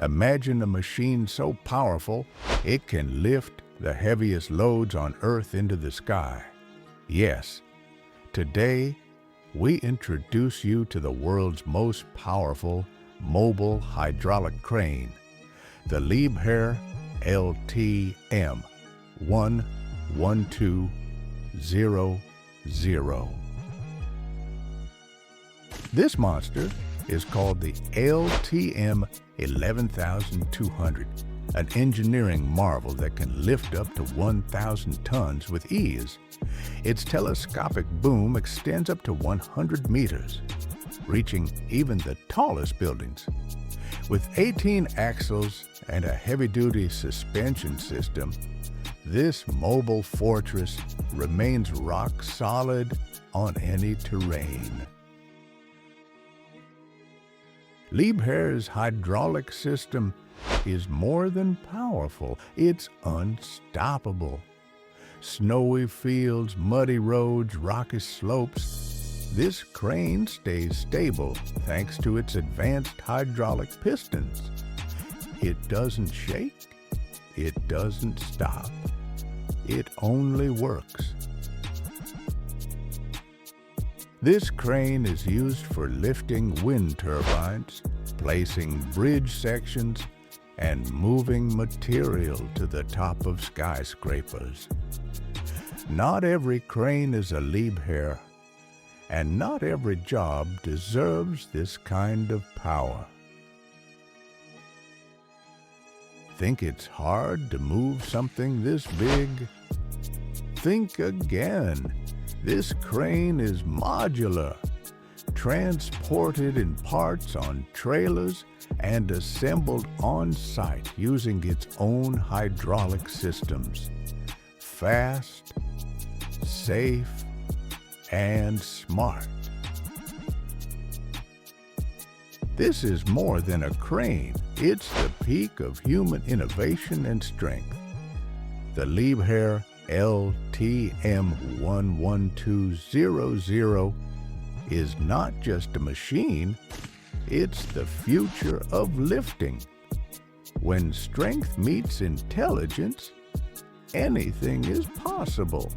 Imagine a machine so powerful it can lift the heaviest loads on Earth into the sky. Yes, today we introduce you to the world's most powerful mobile hydraulic crane, the Liebherr LTM 11200. This monster is called the LTM 11200, an engineering marvel that can lift up to 1,000 tons with ease. Its telescopic boom extends up to 100 meters, reaching even the tallest buildings. With 18 axles and a heavy-duty suspension system, this mobile fortress remains rock solid on any terrain. Liebherr's hydraulic system is more than powerful, it's unstoppable. Snowy fields, muddy roads, rocky slopes, this crane stays stable thanks to its advanced hydraulic pistons. It doesn't shake, it doesn't stop, it only works. This crane is used for lifting wind turbines, placing bridge sections, and moving material to the top of skyscrapers. Not every crane is a Liebherr, and not every job deserves this kind of power. Think it's hard to move something this big? Think again. This crane is modular, transported in parts on trailers and assembled on-site using its own hydraulic systems. Fast, safe, and smart. This is more than a crane. It's the peak of human innovation and strength. The Liebherr LTM 11200 is not just a machine, it's the future of lifting. When strength meets intelligence, anything is possible.